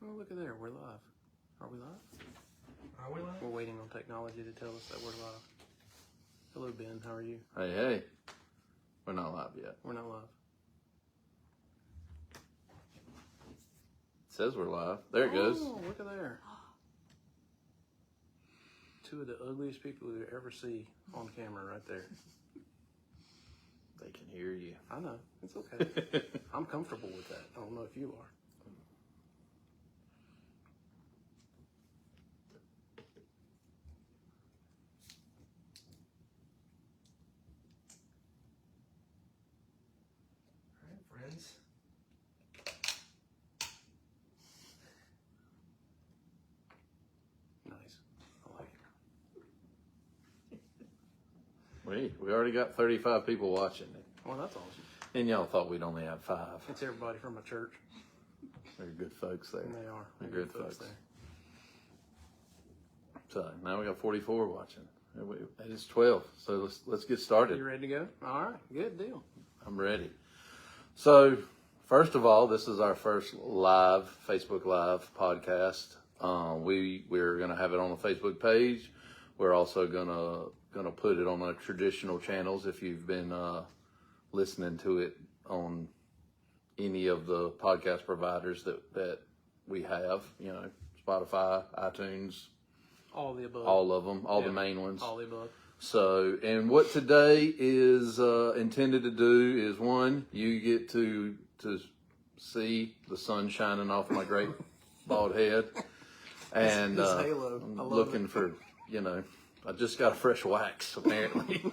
Oh, look at there. We're live. Are we live? Are we live? We're waiting on technology to tell us that we're live. Hello, Ben. How are you? Hey. We're not live yet. We're not live. It says we're live. There it goes. Oh, look at there. Two of the ugliest people you ever see on camera right there. They can hear you. I know. It's okay. I'm comfortable with that. I don't know if you are. All right, friends. Nice. I like it. We already got 35 people watching it. Well, that's awesome. And y'all thought we'd only have 5. It's everybody from my church. They're good folks there. And they are. They're They're good folks. there. So now we got 44 watching. It is 12. So let's get started. You ready to go? All right. Good deal. I'm ready. So first of all, this is our first live Facebook Live podcast. We're gonna have it on the Facebook page. We're also gonna put it on the traditional channels. If you've been listening to it on any of the podcast providers that we have, Spotify, iTunes, All the above. all of them, all the main ones. All the above. So, and what today is intended to do is, one, you get to see the sun shining off my great bald head, and This halo. I'm I love looking it. for, I just got a fresh wax apparently,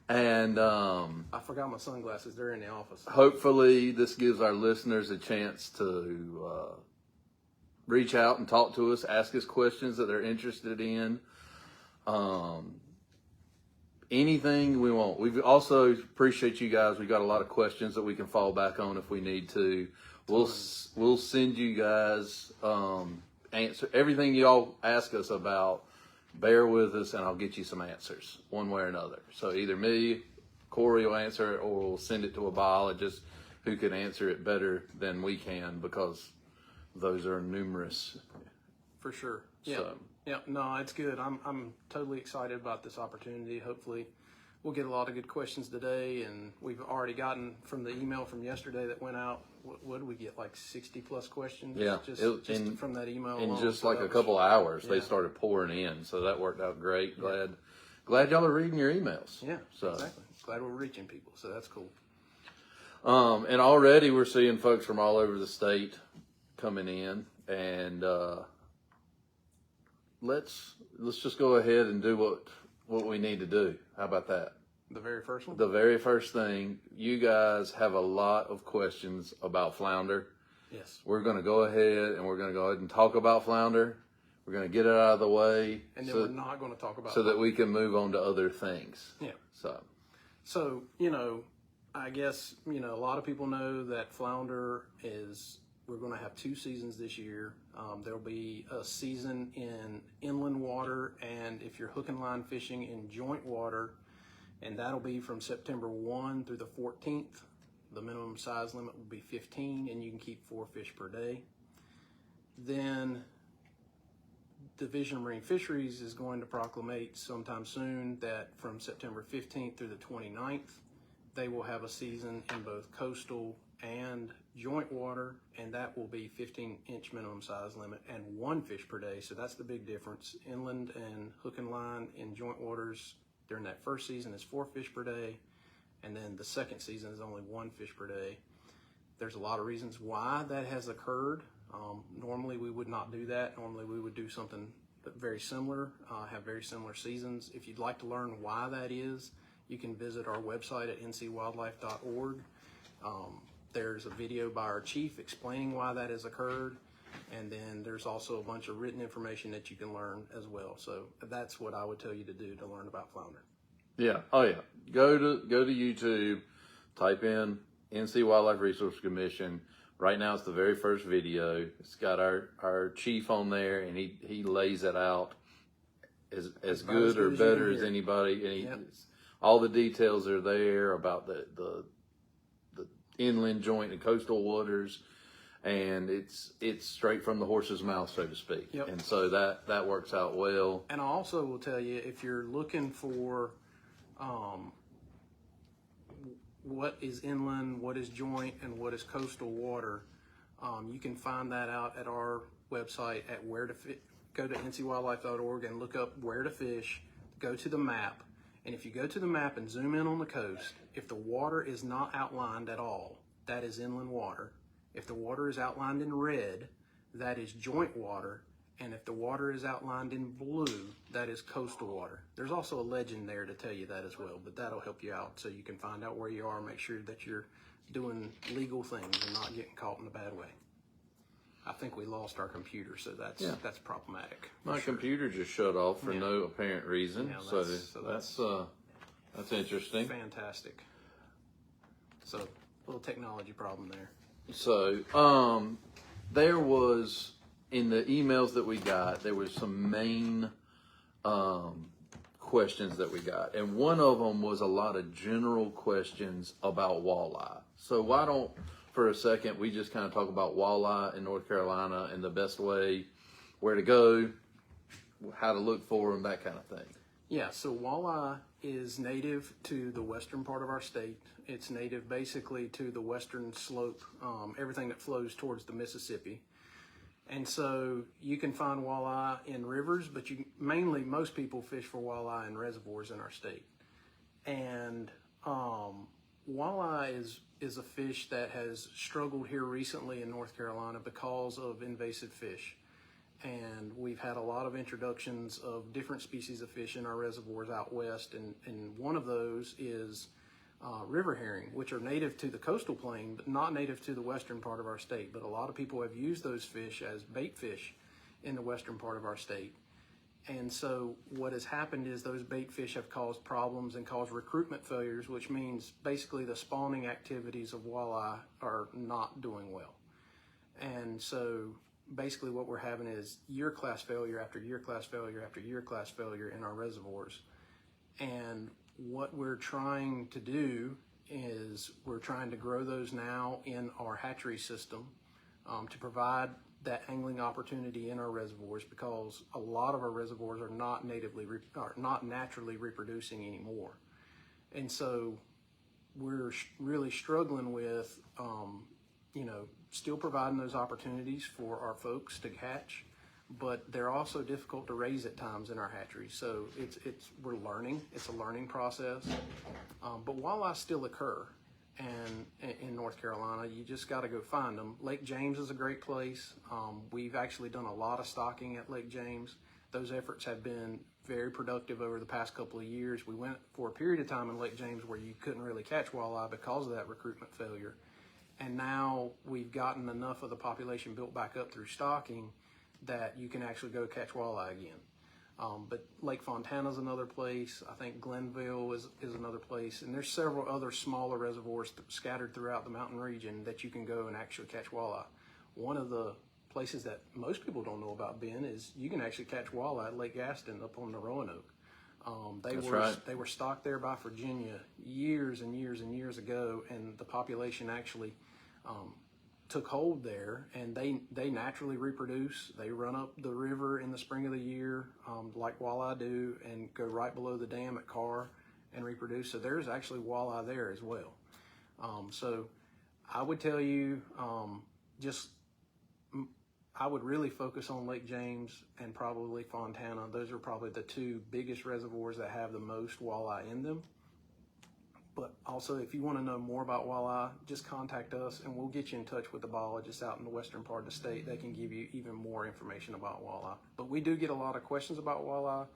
and I forgot my sunglasses. They're in the office. hopefully this gives our listeners a chance to reach out and talk to us, ask us questions that they're interested in. Anything we want. We also appreciate you guys. We got a lot of questions that we can fall back on if we need to. We'll send you guys answer everything y'all ask us about. Bear with us, and I'll get you some answers one way or another. So either me, Corey will answer it, or we'll send it to a biologist who can answer it better than we can, because those are numerous. For sure. Yeah. So. Yeah. No, it's good. I'm totally excited about this opportunity. Hopefully we'll get a lot of good questions today, and we've already gotten from the email from yesterday that went out. What did we get? Like 60 plus questions? Yeah, Just from that email in alone. just So like that a was- couple hours, they yeah. started pouring in, so that worked out great. Glad y'all are reading your emails. Yeah. So, Exactly. Glad we're reaching people. So that's cool. and already we're seeing folks from all over the state coming in, and let's just go ahead and do what we need to do. How about that? The very first one. The very first thing, you guys have a lot of questions about flounder. Yes. We're going to go ahead and talk about flounder. We're going to get it out of the way. And then we're not going to talk about so that we can move on to other things. Yeah. So, I guess, a lot of people know that flounder we're going to have 2 seasons this year. There'll be a season in inland water, and if you're hook and line fishing in joint water, and that'll be from September 1 through the 14th. The minimum size limit will be 15, and you can keep 4 fish per day. Then Division of Marine Fisheries is going to proclamate sometime soon that from September 15th through the 29th, they will have a season in both coastal and joint water, and that will be 15-inch minimum size limit and 1 fish per day. So that's the big difference. Inland and hook and line in joint waters during that first season is 4 fish per day, and then the second season is only 1 fish per day. There's a lot of reasons why that has occurred. Normally we would not do that. Normally we would do something very similar, have very similar seasons. If you'd like to learn why that is, you can visit our website at ncwildlife.org. There's a video by our chief explaining why that has occurred, and then there's also a bunch of written information that you can learn as well. So that's what I would tell you to do to learn about flounder. yeah. Oh, yeah. Go to YouTube, type in NC Wildlife Resource Commission. Right now it's the very first video. It's got our chief on there, and he lays it out as good or better as anybody. And all the details are there about the inland joint and coastal waters, and it's straight from the horse's mouth, so to speak. Yep. And so that works out well. And I also will tell you, if you're looking for what is inland, what is joint, and what is coastal water, you can find that out at our website at where to fish. Go to ncwildlife.org and look up where to fish. Go to the map, and if you go to the map and zoom in on the coast, if the water is not outlined at all, that is inland water. If the water is outlined in red, that is joint water. And if the water is outlined in blue, that is coastal water. There's also a legend there to tell you that as well, but that'll help you out so you can find out where you are, make sure that you're doing legal things and not getting caught in a bad way. I think we lost our computer, so that's problematic. My computer just shut off for no apparent reason, Yeah, so that's interesting. Fantastic. So, little technology problem there. So, there was, in the emails that we got, there was some main questions that we got. And one of them was a lot of general questions about walleye. So why don't, for a second, we just kind of talk about walleye in North Carolina and the best way, where to go, how to look for them, that kind of thing. Yeah, so walleye is native to the western part of our state. It's native basically to the western slope, everything that flows towards the Mississippi. And so you can find walleye in rivers, but most people fish for walleye in reservoirs in our state. And walleye is a fish that has struggled here recently in North Carolina because of invasive fish. And we've had a lot of introductions of different species of fish in our reservoirs out west, and one of those is river herring, which are native to the coastal plain, but not native to the western part of our state. But a lot of people have used those fish as bait fish in the western part of our state. And so what has happened is those bait fish have caused problems and caused recruitment failures, which means basically the spawning activities of walleye are not doing well. And so basically what we're having is year class failure after year class failure after year class failure in our reservoirs. And what we're trying to do is we're trying to grow those now in our hatchery system to provide that angling opportunity in our reservoirs, because a lot of our reservoirs are not naturally reproducing anymore. And so we're really struggling with still providing those opportunities for our folks to hatch, but they're also difficult to raise at times in our hatcheries. So we're learning. It's a learning process. But walleye still occur, and in North Carolina, you just got to go find them. Lake James is a great place. We've actually done a lot of stocking at Lake James. Those efforts have been very productive over the past couple of years. We went for a period of time in Lake James where you couldn't really catch walleye because of that recruitment failure. And now we've gotten enough of the population built back up through stocking that you can actually go catch walleye again. But Lake Fontana is another place. I think Glenville is another place. And there's several other smaller reservoirs scattered throughout the mountain region that you can go and actually catch walleye. One of the places that most people don't know about, Ben, is you can actually catch walleye at Lake Gaston up on the Roanoke. They were stocked there by Virginia years and years and years ago, and the population actually took hold there, and they naturally reproduce. They run up the river in the spring of the year, like walleye do, and go right below the dam at Carr and reproduce. So there's actually walleye there as well. So I would tell you, I would really focus on Lake James and probably Fontana. Those are probably the two biggest reservoirs that have the most walleye in them. But also, if you want to know more about walleye, just contact us and we'll get you in touch with the biologists out in the western part of the state. They can give you even more information about walleye. But we do get a lot of questions about walleye.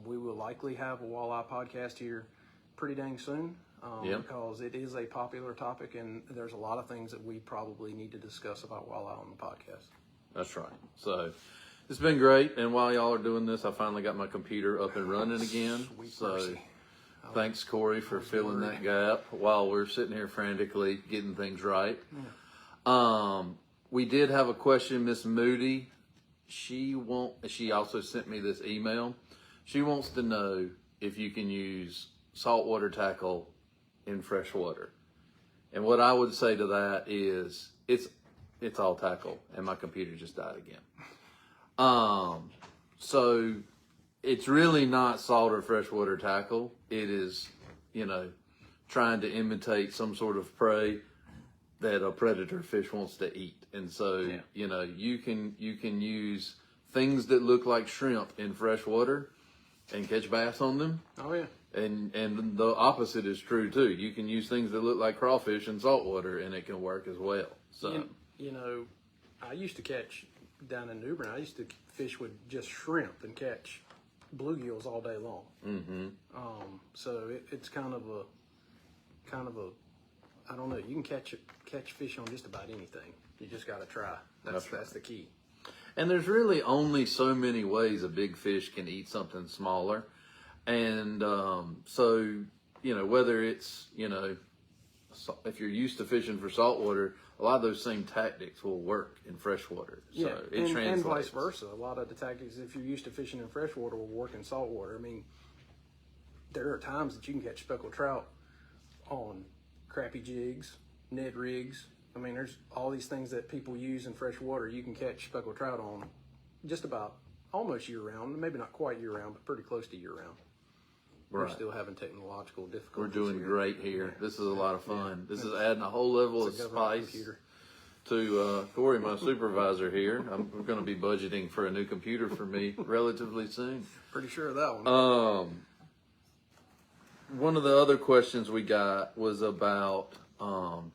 We will likely have a walleye podcast here pretty dang soon because it is a popular topic, and there's a lot of things that we probably need to discuss about walleye on the podcast. That's right. So it's been great. And while y'all are doing this, I finally got my computer up and running again. Thanks, Corey, for filling that gap while we're sitting here frantically getting things right. Yeah. We did have a question, Miss Moody. She also sent me this email. She wants to know if you can use saltwater tackle in freshwater. And what I would say to that is it's all tackle, and my computer just died again. So it's really not salt or freshwater tackle. It is, trying to imitate some sort of prey that a predator fish wants to eat. And so, you can use things that look like shrimp in freshwater and catch bass on them. Oh yeah. And the opposite is true too. You can use things that look like crawfish in saltwater and it can work as well. So, I used to catch down in New Bern. I used to fish with just shrimp and catch bluegills all day long. mm-hmm. So it's kind of a, I don't know. You can catch fish on just about anything. You just got to try. That's the key. And there's really only so many ways a big fish can eat something smaller. And so, whether it's, if you're used to fishing for saltwater, a lot of those same tactics will work in freshwater. So Yeah, it translates. and vice versa. A lot of the tactics, if you're used to fishing in freshwater, will work in saltwater. I mean, there are times that you can catch speckled trout on crappie jigs, Ned rigs. I mean, there's all these things that people use in freshwater. You can catch speckled trout on just about almost year round. Maybe not quite year round, but pretty close to year round. We're still having technological difficulties. We're doing here. great here. Yeah. This is a lot of fun. This is adding a whole level of spice to Corey, my supervisor here. We're going to be budgeting for a new computer for me relatively soon. Pretty sure of that one. One of the other questions we got was about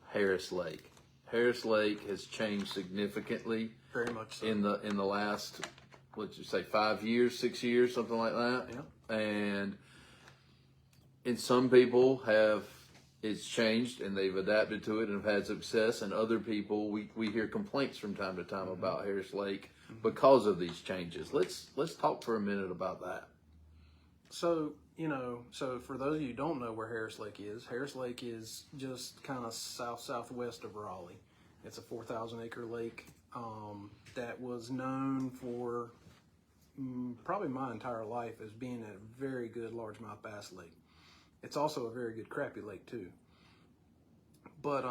Harris Lake. Harris Lake has changed significantly Very much so. in the last, let's just say 5 years, 6 years, something like that. Yeah. And some people it's changed and they've adapted to it and have had success, and other people we hear complaints from time to time about Harris Lake because of these changes. Let's talk for a minute about that. So, so for those of you who don't know where Harris Lake is just kind of southwest of Raleigh. It's a 4,000 acre lake that was known for probably my entire life as being a very good largemouth bass lake. It's also a very good crappie lake too. But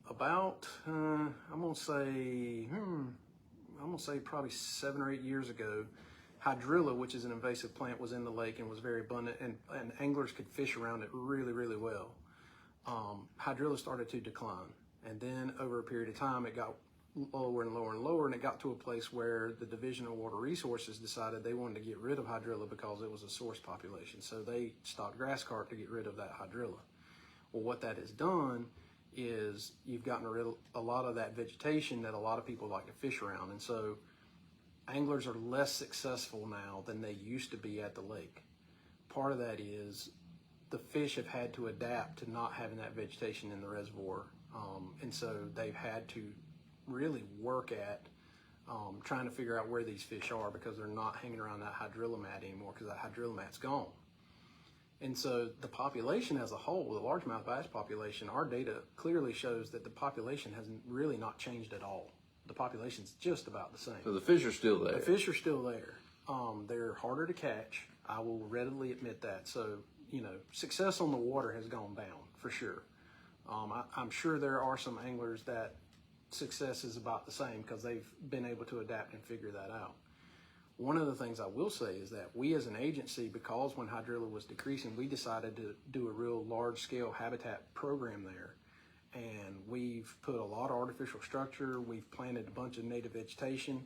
about I'm gonna say probably 7 or 8 years ago, hydrilla, which is an invasive plant, was in the lake and was very abundant, and anglers could fish around it really, really well. Hydrilla started to decline, and then over a period of time, it got lower and lower and lower, and it got to a place where the Division of Water Resources decided they wanted to get rid of hydrilla because it was a source population. So they stopped grass carp to get rid of that hydrilla. Well, what that has done is you've gotten rid of a lot of that vegetation that a lot of people like to fish around, and so anglers are less successful now than they used to be at the lake. Part of that is the fish have had to adapt to not having that vegetation in the reservoir, and so they've had to really work at trying to figure out where these fish are, because they're not hanging around that hydrilla mat anymore because that hydrilla mat's gone. And so the population as a whole, the largemouth bass population, our data clearly shows that the population has really not changed at all. The population's just about the same. So the fish are still there. The fish are still there. They're harder to catch. I will readily admit that. So, success on the water has gone down for sure. I'm sure there are some anglers that success is about the same because they've been able to adapt and figure that out. One of the things I will say is that we as an agency, because when hydrilla was decreasing, we decided to do a real large-scale habitat program there. And we've put a lot of artificial structure. We've planted a bunch of native vegetation.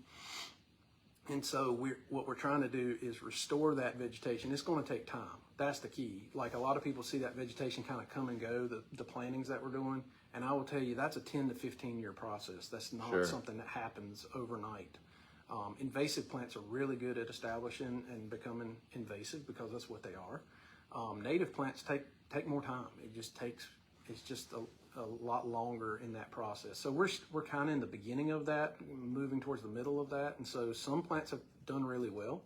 And so what we're trying to do is restore that vegetation. It's going to take time. That's the key. Like, a lot of people see that vegetation kind of come and go, the plantings that we're doing. And I will tell you, that's a 10 to 15 year process. That's not something that happens overnight. Invasive plants are really good at establishing and becoming invasive because that's what they are. Native plants take more time. It's just a lot longer in that process. So we're kind of in the beginning of that, moving towards the middle of that. And so some plants have done really well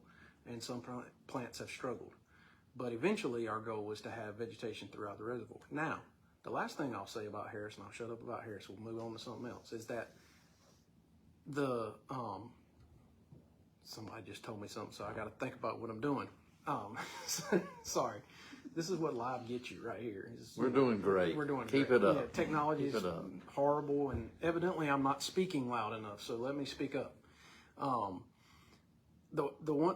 and some plants have struggled. But eventually our goal was to have vegetation throughout the reservoir. Now, the last thing I'll say about Harris, and I'll shut up about Harris, we'll move on to something else, is that somebody just told me something, so I got to think about what I'm doing. Sorry. this is what live gets you right here. We're doing great. We're doing Keep great. it up. Yeah, technology Keep is it up. horrible, and evidently I'm not speaking loud enough. So let me speak up. The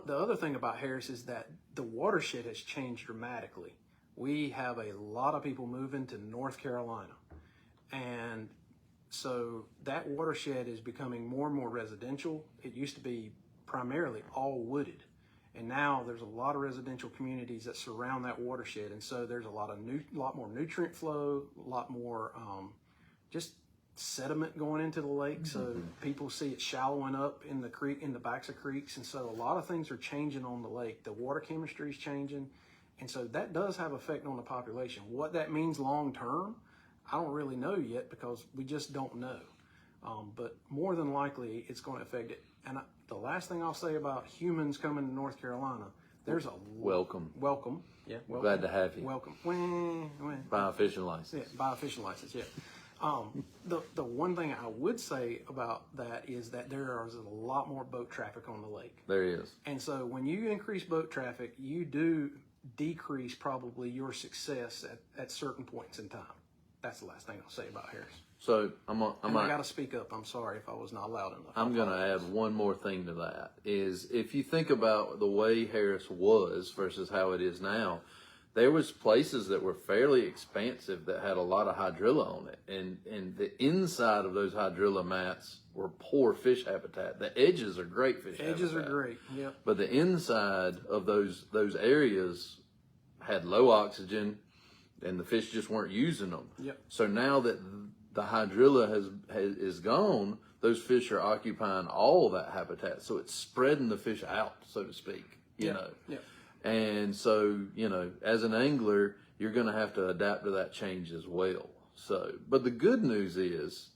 other thing about Harris is that the watershed has changed dramatically. We have a lot of people moving to North Carolina, and so that watershed is becoming more and more residential. It used to be primarily all wooded, and now there's a lot of residential communities that surround that watershed, and so there's a lot more nutrient flow, a lot more just sediment going into the lake. So people see it shallowing up in the creek, in the backs of creeks, and so a lot of things are changing on the lake. The water chemistry is changing, and so that does have effect on the population. What that means long term, I don't really know yet because we just don't know. But more than likely, it's going to affect it. And the last thing I'll say about humans coming to North Carolina, there's a Welcome. Yeah, Glad to have you. welcome. Buy a fishing license. Yeah, buy a fishing license. Yeah. The one thing I would say about that is that there is a lot more boat traffic on the lake. There he is. And so when you increase boat traffic, you do decrease probably your success at certain points in time. That's the last thing I'll say about Harris. So I got to speak up. I'm sorry if I was not loud enough. I'm going to add one more thing to that. Is if you think about the way Harris was versus how it is now, there was places that were fairly expansive that had a lot of hydrilla on it, and the inside of those hydrilla mats were poor fish habitat. The edges are great fish habitat. Edges are great. Yep. But the inside of those areas had low oxygen, and the fish just weren't using them. Yep. So now that the hydrilla is gone, those fish are occupying all that habitat. So it's spreading the fish out, so to speak. You know. Yep. And so, as an angler, you're going to have to adapt to that change as well. So, but the good news is,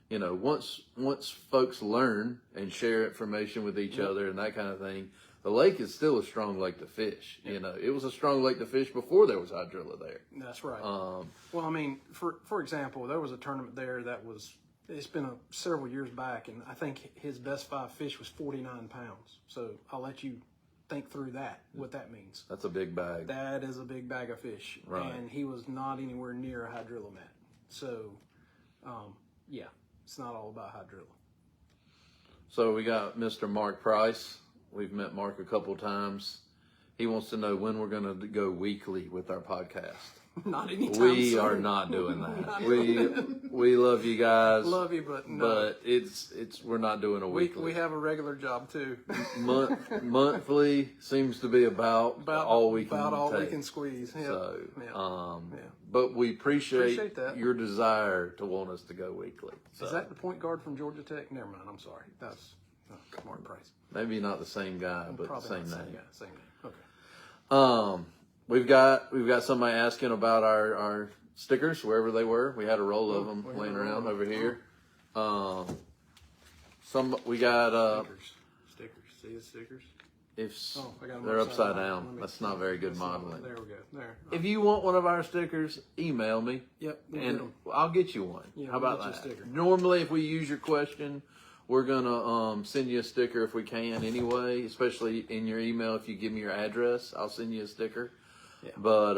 once folks learn and share information with each other and that kind of thing, the lake is still a strong lake to fish. It was a strong lake to fish before there was hydrilla there. That's right. Well, I mean, for example, there was a tournament there that it's been several years back, and I think his best 5 fish was 49 pounds. So I'll let you think through what that means. That's a big bag. That is a big bag of fish. Right. And he was not anywhere near a hydrilla mat. So, it's not all about hydrilla. So we got Mr. Mark Price. We've met Mark a couple times. He wants to know when we're going to go weekly with our podcast. Not anytime We soon. are not doing that. We love you guys. Love you, but no. But we're not doing a weekly. We have a regular job too. Monthly seems to be about all we can we take. can squeeze. Yep. So, Yeah. but we appreciate that. your desire to want us to go weekly. So, Is that the point guard from Georgia Tech? Never mind. I'm sorry. That's Mark Price. maybe not the same guy, but the Probably same not name. Same name. Okay. We've got somebody asking about our stickers wherever they were. We had a roll of them laying around over here. We got Stickers. See the stickers? I got 'em they're upside down. down. Let me That's see. not very good modeling. There we go. There. If you want one of our stickers, email me. Yep. we'll get And 'em. I'll get you one. Yeah, How we'll about get you a that? sticker. Normally, if we use your question, we're gonna send you a sticker if we can anyway. Especially in your email, if you give me your address, I'll send you a sticker. Yeah. But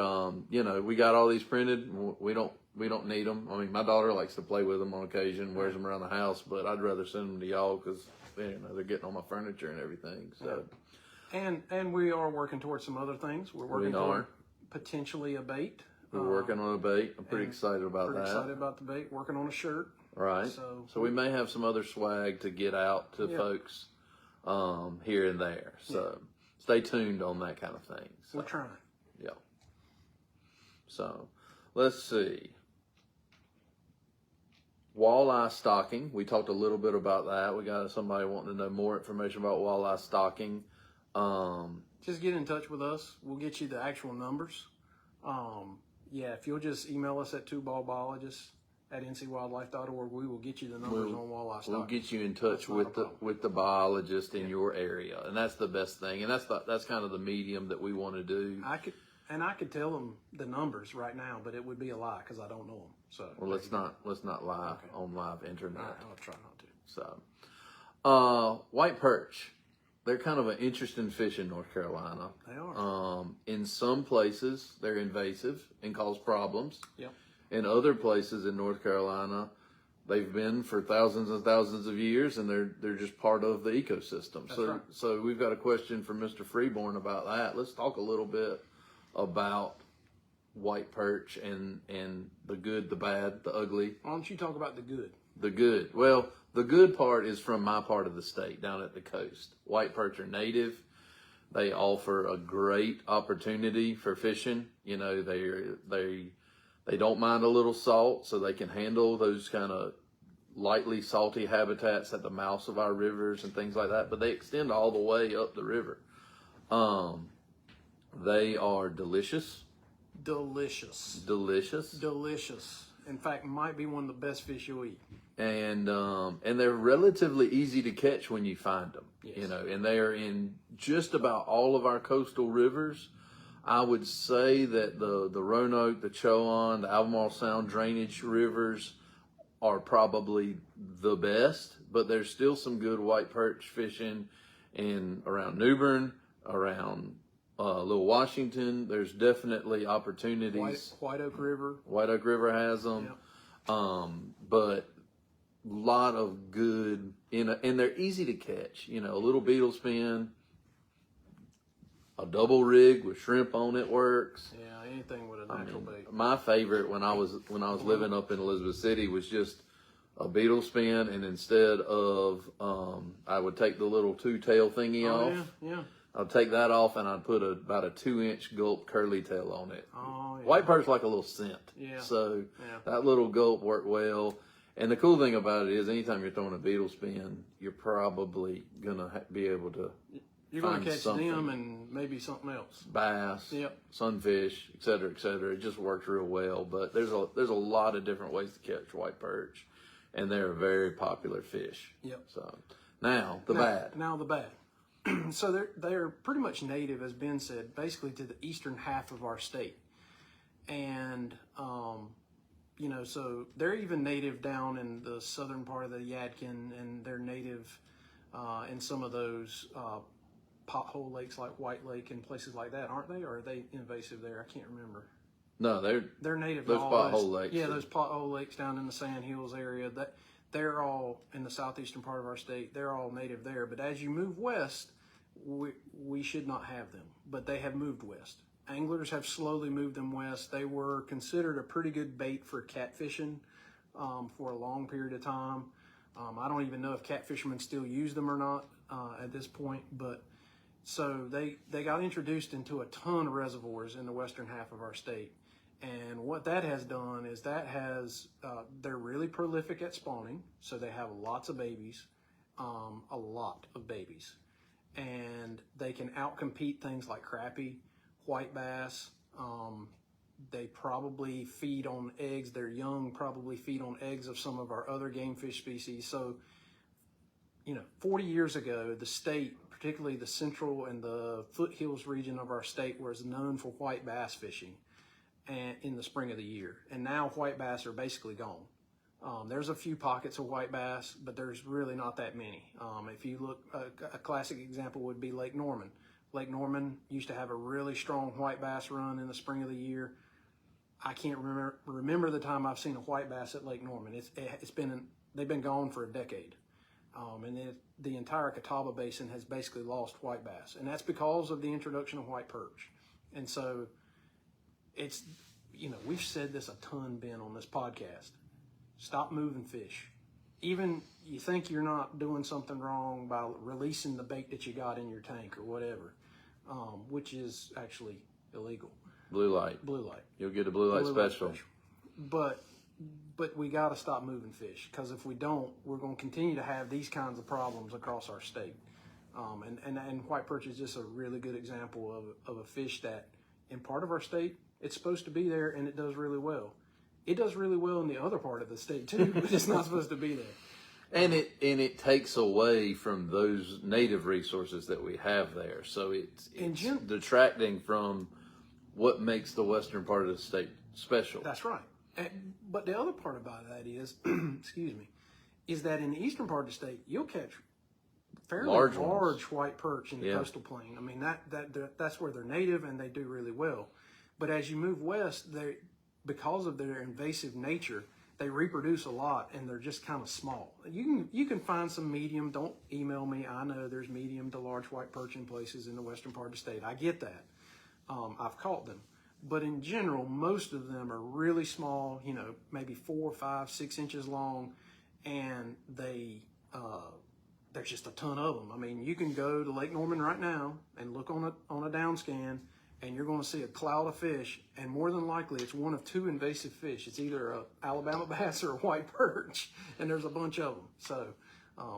we got all these printed. We don't need them. I mean, my daughter likes to play with them on occasion, wears them around the house. But I'd rather send them to y'all because they're getting on my furniture and everything. So. And we are working towards some other things. We're working We are. toward potentially a bait. We're working on a bait. I'm pretty excited about Pretty that. excited about the bait. Working on a shirt. Right. So we may have some other swag to get out to folks here and there. So stay tuned on that kind of thing. So, we're trying. yeah. So let's see. Walleye stocking. We talked a little bit about that. We got somebody wanting to know more information about walleye stocking. Just get in touch with us. We'll get you the actual numbers. If you'll just email us at twoballbiologists@ncwildlife.org, we will get you the numbers on walleye stocking. We'll get you in touch with the biologist in your area, and that's the best thing. And that's kind of the medium that we want to do. I could tell them the numbers right now, but it would be a lie because I don't know them. So Let's not on live internet. I'll try not to. So, white perch. they're kind of an interesting fish in North Carolina. They are. In some places, they're invasive and cause problems. Yep. In other places in North Carolina, they've been for thousands and thousands of years, and they're just part of the ecosystem. That's so right. so we've got a question from Mr. Freeborn about that. Let's talk a little bit about white perch and the good, the bad, the ugly. Why don't you talk about the good? The good. Well, the good part is from my part of the state, down at the coast. White perch are native. They offer a great opportunity for fishing. You know, they don't mind a little salt, so they can handle those kind of lightly salty habitats at the mouths of our rivers and things like that. But they extend all the way up the river. They are delicious. Delicious. Delicious. In fact, might be one of the best fish you'll eat. And they're relatively easy to catch when you find them. Yes. You know, and they are in just about all of our coastal rivers. I would say that the Roanoke, the Chowan, the Albemarle Sound drainage rivers are probably the best, but there's still some good white perch fishing around New Bern, around Little Washington. There's definitely opportunities. White Oak River. White Oak River has them. Yep. But lot of good and they're easy to catch. You know, a little beetle spin, a double rig with shrimp on it works. Yeah, anything with a natural bait. My favorite when I was living up in Elizabeth City was just a beetle spin, and instead of I would take the little two-tail thingy off. Yeah. I'd take that off, and I'd put about a 2-inch gulp curly tail on it. Oh, yeah. White perch like a little scent. Yeah. So Yeah. that little gulp worked well. And the cool thing about it is, anytime you're throwing a beetle spin, you're probably gonna be able to You're going find to catch something. them and maybe something else. Bass, Yep. sunfish, et cetera, et cetera. It just works real well. But there's a lot of different ways to catch white perch, and they're a very popular fish. Yep. So now the bad. Now the bad. So they're pretty much native, as Ben said, basically to the eastern half of our state, and you know, so they're even native down in the southern part of the Yadkin, and they're native in some of those pothole lakes like White Lake and places like that, aren't they? Or are they invasive there? I can't remember. No, They're native. those to all pothole lakes. Yeah, those pothole lakes down in the Sand Hills area. They're all in the southeastern part of our state. They're all native there. But as you move west, we should not have them. But they have moved west. Anglers have slowly moved them west. They were considered a pretty good bait for catfishing for a long period of time. I don't even know if catfishermen still use them or not at this point. But so they got introduced into a ton of reservoirs in the western half of our state. And what that has done is they're really prolific at spawning. So they have lots of babies, a lot of babies. And they can outcompete things like crappie, white bass. They probably feed on eggs. Their young probably feed on eggs of some of our other game fish species. So, 40 years ago, the state, particularly the central and the foothills region of our state, was known for white bass fishing and in the spring of the year. And now white bass are basically gone. There's a few pockets of white bass, but there's really not that many. If you look, a classic example would be Lake Norman. Lake Norman used to have a really strong white bass run in the spring of the year. I can't remember the time I've seen a white bass at Lake Norman. They've been gone for a decade. And then the entire Catawba Basin has basically lost white bass. And that's because of the introduction of white perch. And so it's, we've said this a ton, Ben, on this podcast. Stop moving fish. Even you think you're not doing something wrong by releasing the bait that you got in your tank or whatever, which is actually illegal. Blue light. You'll get a blue light special. But we got to stop moving fish, because if we don't, we're going to continue to have these kinds of problems across our state. And white perch is just a really good example of a fish that, in part of our state, it's supposed to be there and it does really well. It does really well in the other part of the state too, but it's not supposed to be there. And it takes away from those native resources that we have there. So it's detracting from what makes the western part of the state special. That's right. But the other part about that is, excuse me, is that in the eastern part of the state, you'll catch fairly Large large, ones. white perch in the Yeah. coastal plain. I mean, that's where they're native and they do really well. But as you move west, because of their invasive nature, they reproduce a lot and they're just kind of small. You can find some medium. Don't email me. I know there's medium to large white perch in places in the western part of the state. I get that. I've caught them. But in general, most of them are really small, maybe 4, 5, 6 inches long, and there's just a ton of them. I mean, you can go to Lake Norman right now and look on a down scan, and you're going to see a cloud of fish, and more than likely it's one of 2 invasive fish. It's either a Alabama bass or a white perch, and there's a bunch of them. So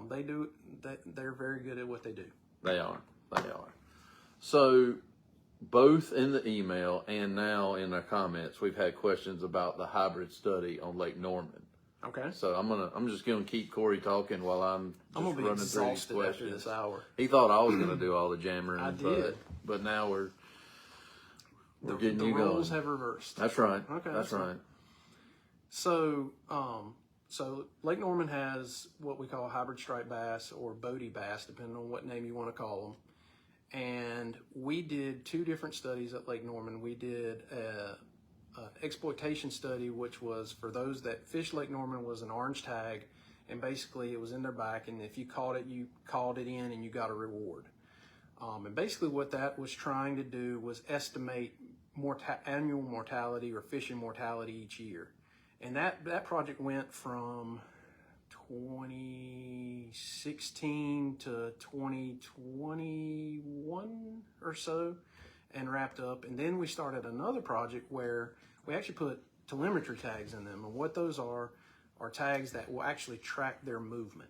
they're very good at what they do. They are. So both in the email and now in our comments, we've had questions about the hybrid study on Lake Norman. Okay. So I'm just going to keep Corey talking while I'm gonna just be running through these exhausted after questions. this hour. He thought I was going to do all the jammering. I did. But now we're getting The you roles going. have reversed. That's right. Okay, That's right. So, so Lake Norman has what we call hybrid striped bass or Bodie bass, depending on what name you want to call them. And we did 2 different studies at Lake Norman. We did a exploitation study, which was for those that fish Lake Norman, was an orange tag, and basically it was in their back, and if you caught it, you called it in and you got a reward. And basically what that was trying to do was estimate annual mortality or fishing mortality each year. And that project went from 2016 to 2021 or so and wrapped up. And then we started another project where we actually put telemetry tags in them. And what those are tags that will actually track their movement.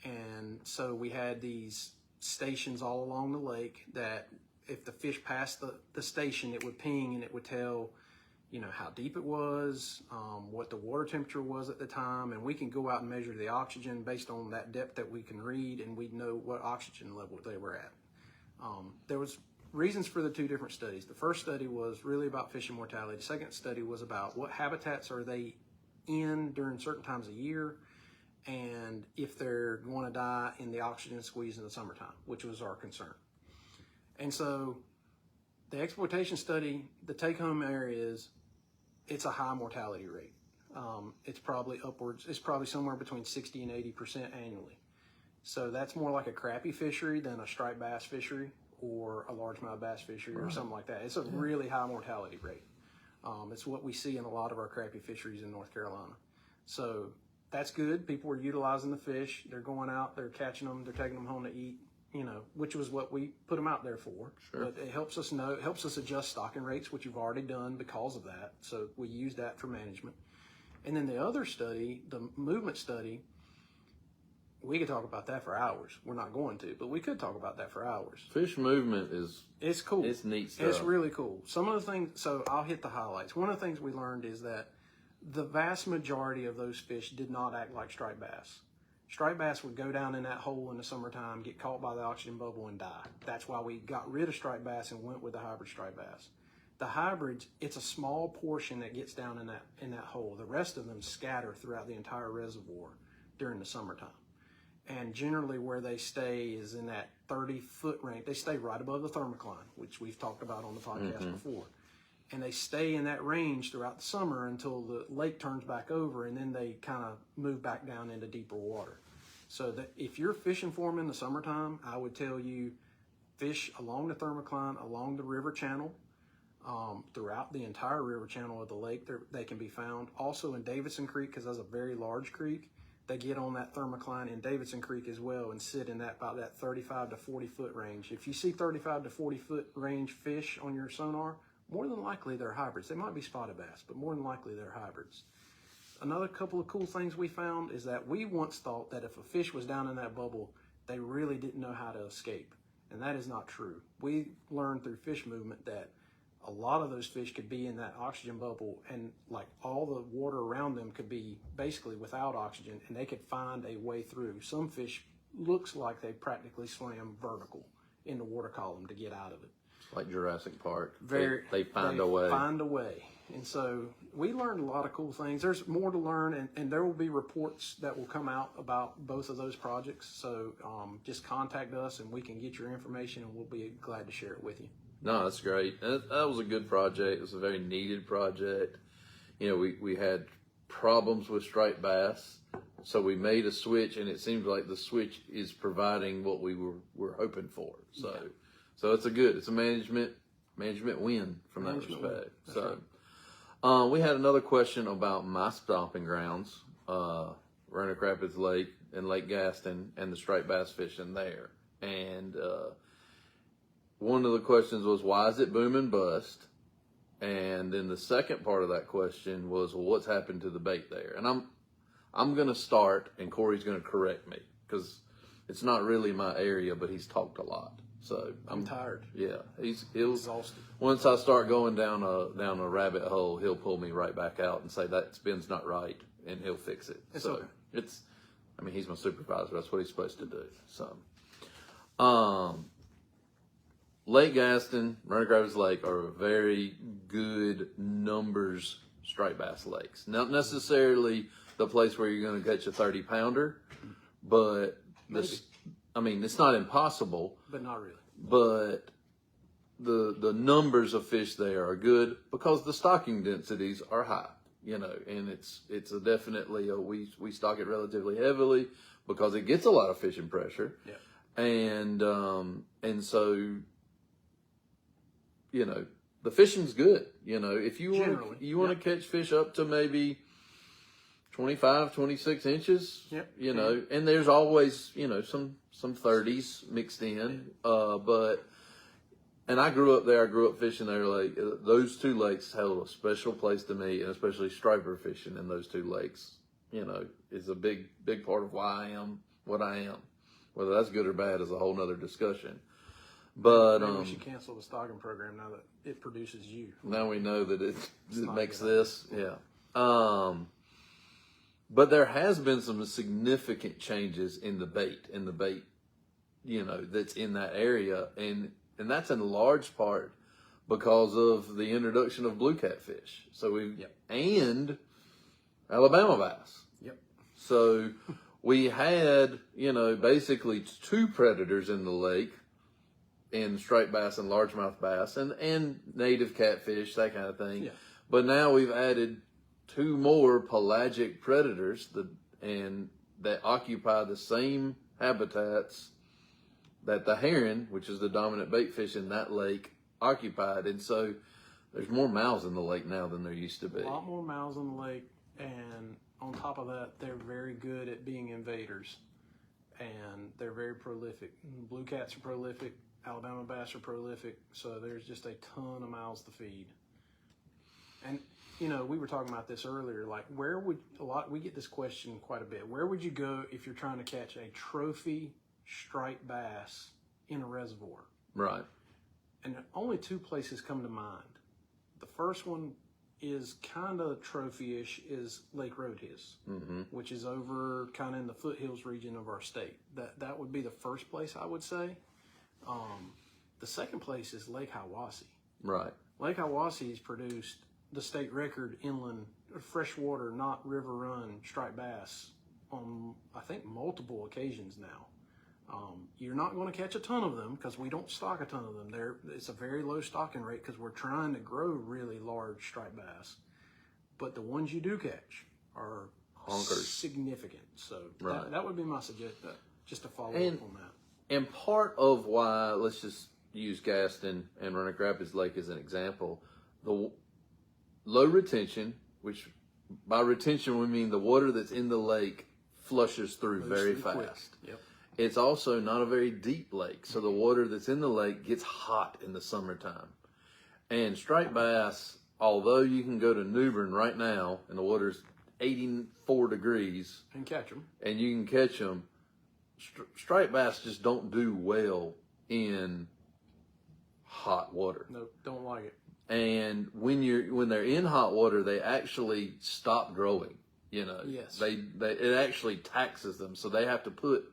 And so we had these stations all along the lake that if the fish passed the station, it would ping and it would tell how deep it was, what the water temperature was at the time, and we can go out and measure the oxygen based on that depth that we can read, and we know what oxygen level they were at. There was reasons for the 2 different studies. The first study was really about fishing mortality. The second study was about what habitats are they in during certain times of year, and if they're going to die in the oxygen squeeze in the summertime, which was our concern. And so the exploitation study, the take-home area is it's a high mortality rate. It's probably somewhere between 60 and 80% annually. So that's more like a crappie fishery than a striped bass fishery or a largemouth bass fishery or something like that. It's a really high mortality rate. It's what we see in a lot of our crappie fisheries in North Carolina. So that's good. People are utilizing the fish. They're going out, they're catching them, they're taking them home to eat, which was what we put them out there for. Sure. But it helps us adjust stocking rates, which you've already done because of that. So we use that for management. And then the other study, the movement study, we could talk about that for hours. We're not going to, but we could talk about that for hours. Fish movement It's cool. It's neat stuff. It's really cool. Some of the things, so I'll hit the highlights. One of the things we learned is that the vast majority of those fish did not act like striped bass. Striped bass would go down in that hole in the summertime, get caught by the oxygen bubble, and die. That's why we got rid of striped bass and went with the hybrid striped bass. The hybrids, it's a small portion that gets down in that hole. The rest of them scatter throughout the entire reservoir during the summertime. And generally where they stay is in that 30-foot range. They stay right above the thermocline, which we've talked about on the podcast before. And they stay in that range throughout the summer until the lake turns back over, and then they kind of move back down into deeper water. So that if you're fishing for them in the summertime, I would tell you fish along the thermocline, along the river channel, throughout the entire river channel of the lake. They can be found. Also in Davidson Creek, because that's a very large creek, they get on that thermocline in Davidson Creek as well and sit in about that 35 to 40 foot range. If you see 35 to 40 foot range fish on your sonar, more than likely they're hybrids. They might be spotted bass, but more than likely they're hybrids. Another couple of cool things we found is that we once thought that if a fish was down in that bubble, they really didn't know how to escape. And that is not true. We learned through fish movement that a lot of those fish could be in that oxygen bubble, and like all the water around them could be basically without oxygen, and they could find a way through. Some fish looks like they practically swam vertical in the water column to get out of it. Like Jurassic Park. They find a way. Find a way. And so we learned a lot of cool things. There's more to learn, and there will be reports that will come out about both of those projects. So just contact us, and we can get your information, and we'll be glad to share it with you. No, that's great. That was a good project. It was a very needed project. You know, we had problems with striped bass, so we made a switch, and it seems like the switch is providing what we were hoping for. So it's a management win from that respect. So we had another question about my stomping grounds, Roanoke Rapids Lake and Lake Gaston, and the striped bass fishing there. And one of the questions was, why is it boom and bust? And then the second part of that question was, well, what's happened to the bait there? And I'm going to start, and Corey's going to correct me, because it's not really my area, but he's talked a lot. So I'm tired. Yeah, he'll Exhausted. Once I start going down a rabbit hole, he'll pull me right back out and say that spin's not right, and he'll fix it. It's so okay. I mean, he's my supervisor. That's what he's supposed to do. So, Lake Gaston, Roanoke Rapids Lake are very good numbers striped bass lakes. Not necessarily the place where you're going to catch a 30-pounder, but it's not impossible. But not really. But the numbers of fish there are good because the stocking densities are high, you know, and it's definitely we stock it relatively heavily because it gets a lot of fishing pressure. Yeah. And so, you know, the fishing's good. You know, if you want to catch fish up to maybe 25, 26 inches, you know, and there's always, you know, some 30s mixed in. And I grew up there. I grew up fishing there. Like those two lakes held a special place to me, and especially striper fishing in those two lakes, you know, is a big part of why I am what I am. Whether that's good or bad is a whole nother discussion. But maybe we should cancel the stocking program now that it produces you. Now we know that it makes this. Yeah. But there has been some significant changes in the bait, you know, that's in that area. And that's in large part because of the introduction of blue catfish. So and Alabama bass. Yep. So we had, you know, basically two predators in the lake, in striped bass and largemouth bass and native catfish, that kind of thing. Yeah. But now we've added two more pelagic predators that occupy the same habitats that the heron, which is the dominant bait fish in that lake, occupied. And so there's more mouths in the lake now than there used to be. A lot more mouths in the lake, and on top of that, they're very good at being invaders, and they're very prolific. Blue cats are prolific. Alabama bass are prolific, so there's just a ton of mouths to feed. And, you know, we were talking about this earlier, like we get this question quite a bit. Where would you go if you're trying to catch a trophy striped bass in a reservoir? Right. And only two places come to mind. The first one is kind of trophy-ish, is Lake Roadhis, which is over kind of in the foothills region of our state. That would be the first place I would say. The second place is Lake Hiwassee. Right. Lake Hiwassee has produced the state record inland freshwater, not river run striped bass on, I think, multiple occasions now. You're not going to catch a ton of them because we don't stock a ton of them. It's a very low stocking rate because we're trying to grow really large striped bass. But the ones you do catch are significant. So that would be my suggestion, just to follow up on that. And part of why, let's just use Gaston and Roanoke Rapids Lake as an example, the low retention, which by retention we mean the water that's in the lake flushes through very fast. Yep. It's also not a very deep lake, so the water that's in the lake gets hot in the summertime. And striped bass, although you can go to New Bern right now and the water's 84 degrees and catch them, and you can catch them, striped bass just don't do well in hot water. No, don't like it. And when they're in hot water, they actually stop growing. You know, yes. It actually taxes them, so they have to put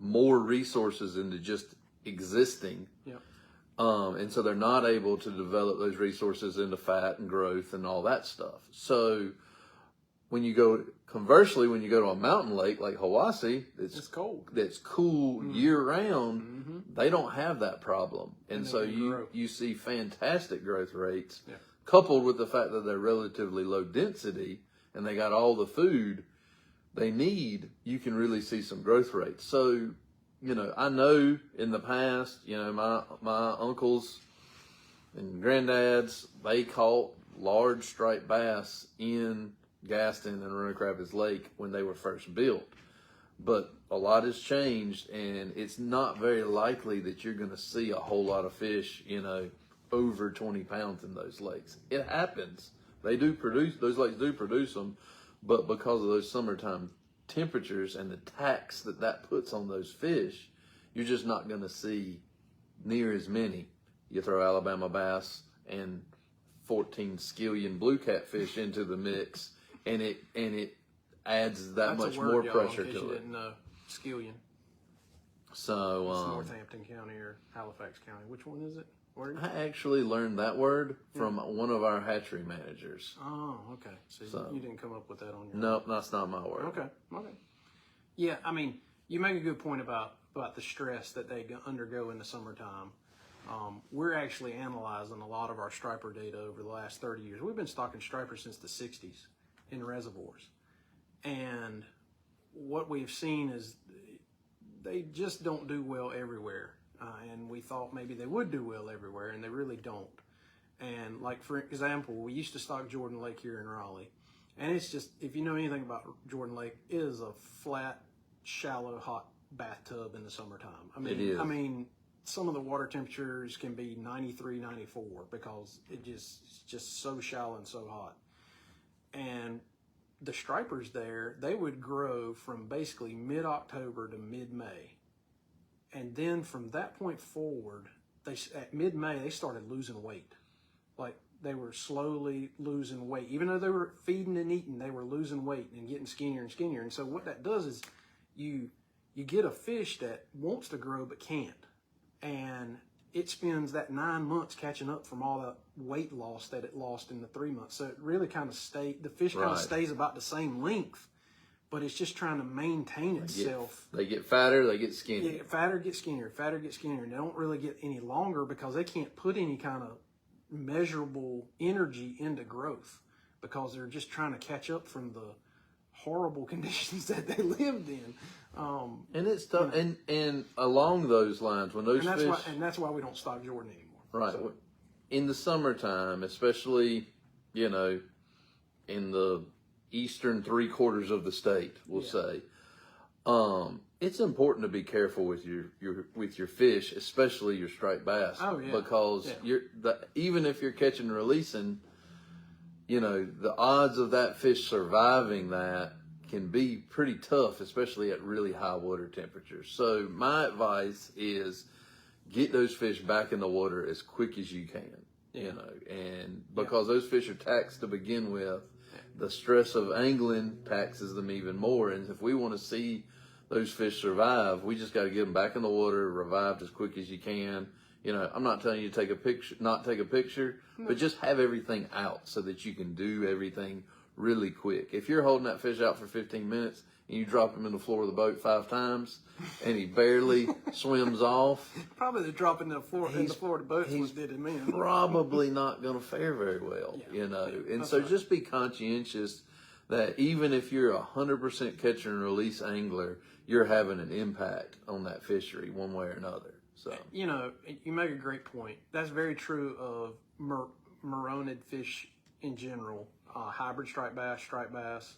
more resources into just existing. Yep. And so they're not able to develop those resources into fat and growth and all that stuff. So conversely, when you go to a mountain lake like Hiwassee, It's cold. that's cool year round, they don't have that problem. And they so can grow. you see fantastic growth rates, Yeah. coupled with the fact that they're relatively low density and they got all the food they need, you can really see some growth rates. So, I know in the past, my uncles and granddads, they caught large striped bass in Gaston and Roanoke Rapids Lake when they were first built. But a lot has changed, and it's not very likely that you're going to see a whole lot of fish, over 20 pounds in those lakes. It happens. Those lakes do produce them, but because of those summertime temperatures and the tax that puts on those fish, you're just not going to see near as many. You throw Alabama bass and 14 skillion blue catfish into the mix, and it adds that That's much a word, more y'all, pressure in case to you it. didn't know. Skillion. So It's Northampton County or Halifax County. Which one is it? Where? I actually learned that word from one of our hatchery managers. Oh, okay. So you didn't come up with that on your own. Nope, that's not my word. Okay. Yeah, I mean, you make a good point about the stress that they undergo in the summertime. We're actually analyzing a lot of our striper data over the last 30 years. We've been stocking stripers since the 60s in reservoirs. And what we've seen is they just don't do well everywhere. And we thought maybe they would do well everywhere, and they really don't. And like, for example, we used to stock Jordan Lake here in Raleigh. And it's just, if you know anything about Jordan Lake, it is a flat, shallow, hot bathtub in the summertime. It is. I mean, some of the water temperatures can be 93, 94 because it's just so shallow and so hot. And the stripers there, they would grow from basically mid-October to mid-May. And then from that point forward, at mid-May, they started losing weight. Like, they were slowly losing weight. Even though they were feeding and eating, they were losing weight and getting skinnier and skinnier. And so what that does is you get a fish that wants to grow but can't. And it spends that 9 months catching up from all the weight loss that it lost in the 3 months. So it really kind of the fish kind of stays about the same length, but it's just trying to maintain itself. They get fatter, they get skinnier. They get fatter, get skinnier, fatter, get skinnier. And they don't really get any longer because they can't put any kind of measurable energy into growth because they're just trying to catch up from the horrible conditions that they lived in. And it's tough. And along those lines, when those fish... that's why we don't stock Jordan anymore. Right. So, in the summertime, especially, in the eastern 3/4 of the state, we'll say, it's important to be careful with your fish, especially your striped bass. Oh, yeah. Because even if you're catching and releasing, the odds of that fish surviving that can be pretty tough, especially at really high water temperatures. So my advice is get those fish back in the water as quick as you can, and because those fish are taxed to begin with, the stress of angling taxes them even more. And if we want to see those fish survive, we just got to get them back in the water, revived as quick as you can. I'm not telling you to not take a picture, but just have everything out so that you can do everything really quick. If you're holding that fish out for 15 minutes and you drop him in the floor of the boat 5 times and he barely swims off, probably the drop in the floor of the boat did him in. Probably not going to fare very well, And so just be conscientious that even if you're 100% catch and release angler, you're having an impact on that fishery one way or another. So you make a great point. That's very true of maronid fish in general. Hybrid striped bass,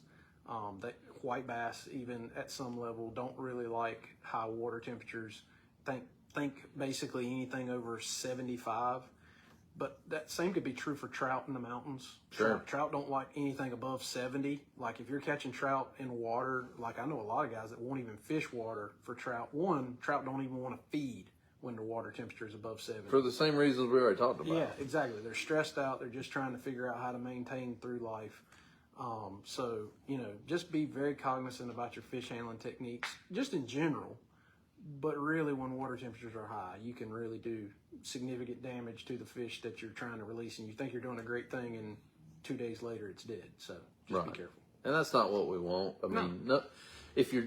white bass, even at some level, don't really like high water temperatures. Think basically anything over 75. But that same could be true for trout in the mountains. Sure. Trout don't like anything above 70. Like if you're catching trout in water, like I know a lot of guys that won't even fish water for trout. Trout don't even want to feed when the water temperature is above 70. For the same reasons we already talked about. Yeah, exactly. They're stressed out. They're just trying to figure out how to maintain through life. So, just be very cognizant about your fish handling techniques, just in general. But really, when water temperatures are high, you can really do significant damage to the fish that you're trying to release, and you think you're doing a great thing, and 2 days later it's dead. So just be careful. And that's not what we want. I No. mean, no, if you're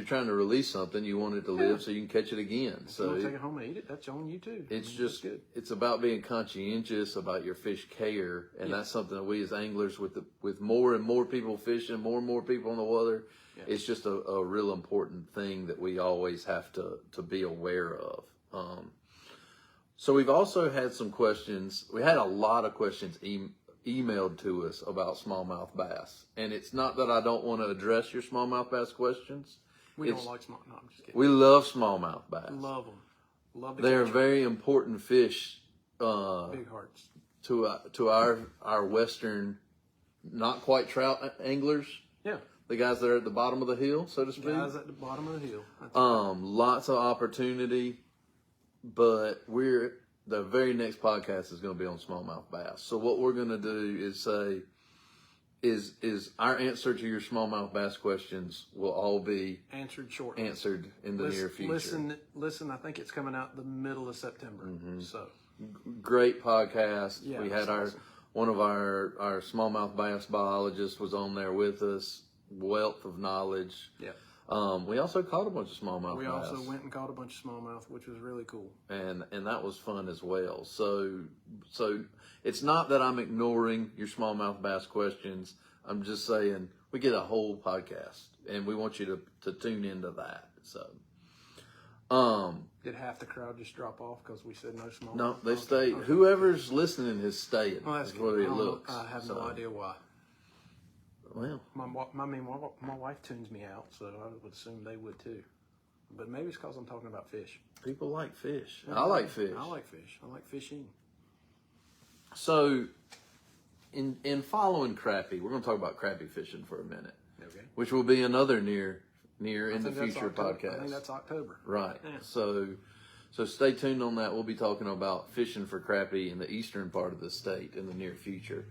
trying to release something, you want it to live so you can catch it again. If So you want to take it home and eat it, that's on you too. it's I mean, just that's good. it's about being conscientious about your fish care, and that's something that we as anglers, with more and more people fishing, more and more people in the water, it's just a real important thing that we always have to be aware of. So we've also had some questions. We had a lot of questions emailed to us about smallmouth bass, and it's not that I don't want to address your smallmouth bass questions. We don't like small. No, I'm just kidding. We love smallmouth bass. Love them. Love the They're catch 'em. very important fish Big hearts. to our western, not quite trout anglers. Yeah. The guys that are at the bottom of the hill, so to speak. Guys at the bottom of the hill. That's Lots of opportunity, but the very next podcast is going to be on smallmouth bass. So what we're going to do is say, is our answer to your smallmouth bass questions will all be answered shortly. answered in the near future. Listen. I think it's coming out the middle of September. So Great podcast. Yeah, We had that's awesome. one of our smallmouth bass biologists was on there with us. Wealth of knowledge. yeah. We also caught a bunch of smallmouth We bass. also went and caught a bunch of smallmouth, which was really cool. and that was fun as well. So it's not that I'm ignoring your smallmouth bass questions. I'm just saying we get a whole podcast, and we want you to tune into that. So, Did half the crowd just drop off because we said no smallmouth? no, they Okay. stayed. Okay. Whoever's listening is staying. Well, that's is good. the way I it don't know. looks. I have So, no idea why. Well, My wife tunes me out, so I would assume they would too. But maybe it's because I'm talking about fish. people like fish. I like fish. I like fish. I like fishing. So, in following crappie, we're going to talk about crappie fishing for a minute, Okay. which will be another near in I the think that's future October. podcast. I think that's October. Right. Yeah. So stay tuned on that. We'll be talking about fishing for crappie in the eastern part of the state in the near future.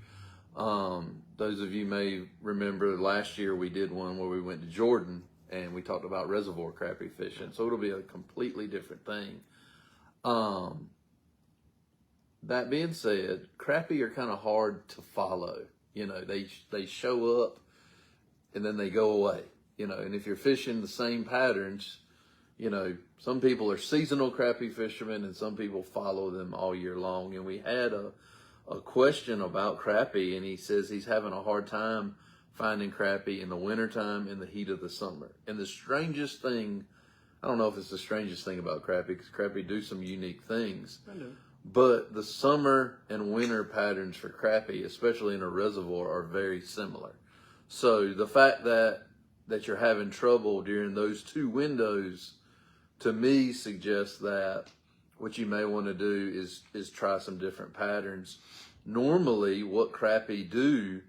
Those of you may remember last year we did one where we went to Jordan and we talked about reservoir crappie fishing. So it'll be a completely different thing. That being said, crappie are kind of hard to follow. You know, they show up and then they go away. You know, and if you're fishing the same patterns, you know, some people are seasonal crappie fishermen and some people follow them all year long. And we had a question about crappie, and he says he's having a hard time finding crappie in the wintertime in the heat of the summer. And the strangest thing, I don't know if it's the strangest thing about crappie, because crappie do some unique things, I do. but the summer and winter patterns for crappie, especially in a reservoir, are very similar. So the fact that you're having trouble during those two windows, to me, suggests that what you may want to do is try some different patterns. Normally, what crappie do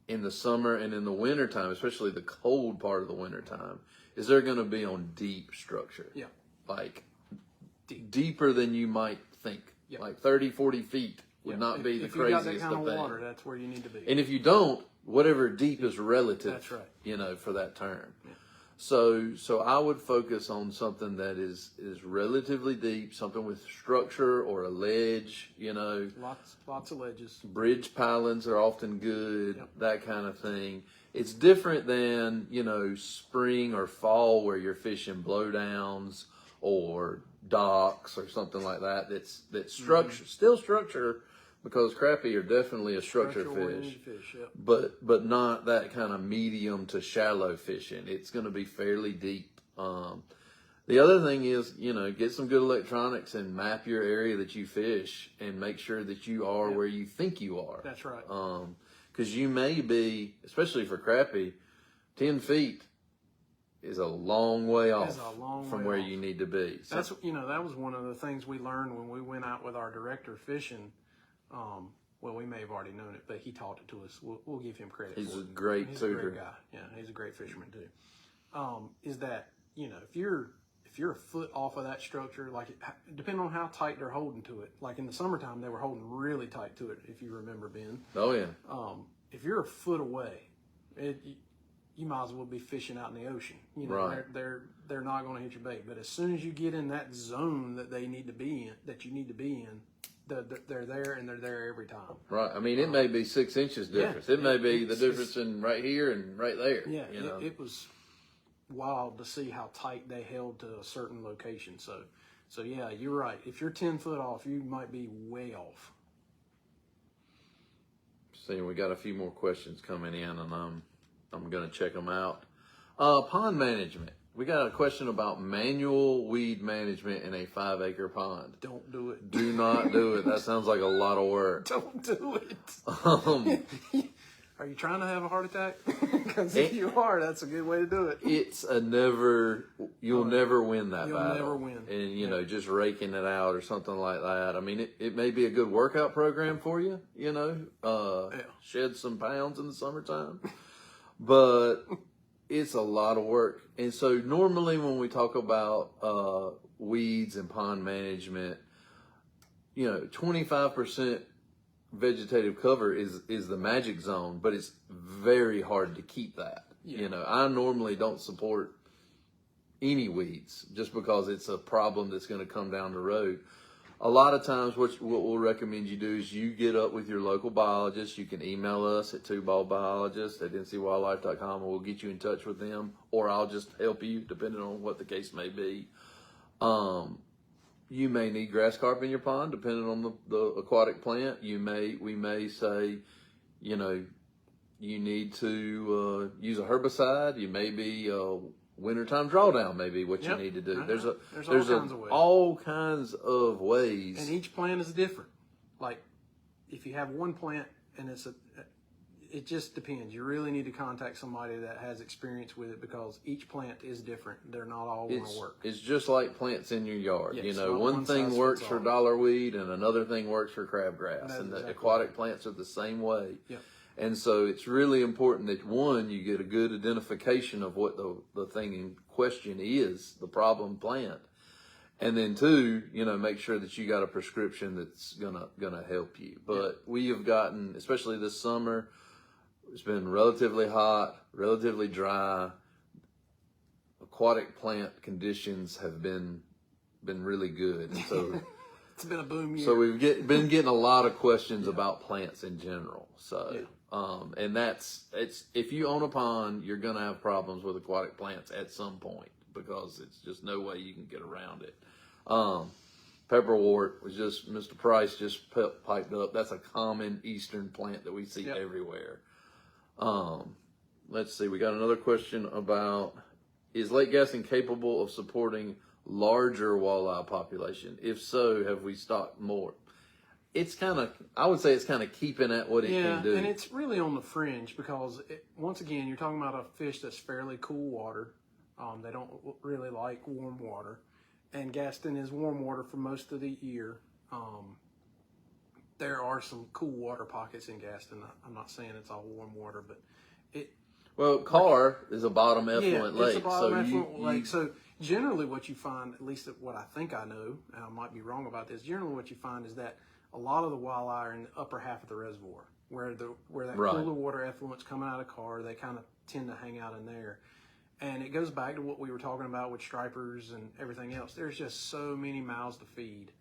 in the summer and in the wintertime, especially the cold part of the wintertime, is they're going to be on deep structure. Yeah. Like deeper than you might think. Yeah. Like 30, 40 feet would Yeah. not be the if you got that craziest kind of of things. water, that's where you need to be. And if you don't, whatever deep is relative. That's right. You know, for that term. Yeah. So I would focus on something that is relatively deep, something with structure or a ledge, you know. Lots of ledges. Bridge pilings are often good, Yep. that kind of thing. It's different than, you know, spring or fall where you're fishing blowdowns or docks or something like that. That's structure, still structure, because crappie are definitely a structure Structure-oriented fish. fish, yep. But not that kind of medium to shallow fishing. It's going to be fairly deep. The other thing is, you know, get some good electronics and map your area that you fish and make sure that you are where you think you are. That's right. Because you may be, especially for crappie, 10 feet is a long way off Is a long from way where off. you need to be. So, That's that was one of the things we learned when we went out with our director fishing. Well, we may have already known it, but he taught it to us. We'll give him credit. He's for a it. great He's tutor. a great guy. Yeah, he's a great fisherman too. Is that if you're a foot off of that structure, like depending on how tight they're holding to it. Like in the summertime, they were holding really tight to it. If you remember, Ben. oh yeah. If you're a foot away, you might as well be fishing out in the ocean. You know, Right. they're not going to hit your bait. But as soon as you get in that zone that they need to be in, that you need to be in, they're there, and they're there every time. Right. I mean, it may be 6 inches difference. It may be the difference in right here and right there. Yeah, You know? it was wild to see how tight they held to a certain location. So yeah, you're right. If you're 10 foot off, you might be way off. See, we got a few more questions coming in, and I'm going to check them out. Pond management. We got a question about manual weed management in a 5-acre pond. Don't do it. Do not do it. That sounds like a lot of work. Don't do it. Um, Are you trying to have a heart attack? Because if you are, that's a good way to do it. it's a you'll never win that You'll battle. never win. And, you know, just raking it out or something like that. I mean, it may be a good workout program for you, you know, shed some pounds in the summertime. But it's a lot of work. And so normally when we talk about weeds and pond management, you know, 25% vegetative cover is the magic zone, but it's very hard to keep that. Yeah. You know, I normally don't support any weeds just because it's a problem that's going to come down the road. A lot of times what we'll recommend you do is you get up with your local biologist. You can email us at twoballbiologist@ncwildlife.com, and we'll get you in touch with them, or I'll just help you depending on what the case may be. You may need grass carp in your pond, depending on the aquatic plant. We may say, you know, you need to use a herbicide. You may be wintertime drawdown may be what Yep, you need to do. I There's know. There's all kinds of ways. And each plant is different. Like, if you have one plant and it just depends. You really need to contact somebody that has experience with it, because each plant is different. They're not all going to work. It's just like plants in your yard. Yes, you know, not one one thing size works fits for all. dollarweed and another thing works for crabgrass. That's And the exactly aquatic plants are the same way. Yep. And so it's really important that, one, you get a good identification of what the thing in question is, the problem plant. And then two, you know, make sure that you got a prescription that's gonna help you. But we have gotten, especially this summer, it's been relatively hot, relatively dry. Aquatic plant conditions have been really good. And so It's been a boom year. so we've been getting a lot of questions about plants in general. So, and it's if you own a pond, you're going to have problems with aquatic plants at some point, because it's just no way you can get around it. Pepperwort was just, Mr. Price just piped up. That's a common eastern plant that we see everywhere. Let's see. We got another question about, is Lake Gaston capable of supporting larger walleye population? If so, have we stocked more? It's kind of, I would say it's kind of keeping at what it can do. And it's really on the fringe, because once again, you're talking about a fish that's fairly cool water. They don't really like warm water, and Gaston is warm water for most of the year. There are some cool water pockets in Gaston. I'm not saying it's all warm water, but Well, Carr is a bottom effluent lake. it's a bottom so effluent lake. So generally what you find, at least what I think I know, and I might be wrong about this, generally what you find is that a lot of the walleye are in the upper half of the reservoir, where that Right. cooler water effluent's coming out of Carr. They kind of tend to hang out in there. And it goes back to what we were talking about with stripers and everything else. There's just so many mouths to feed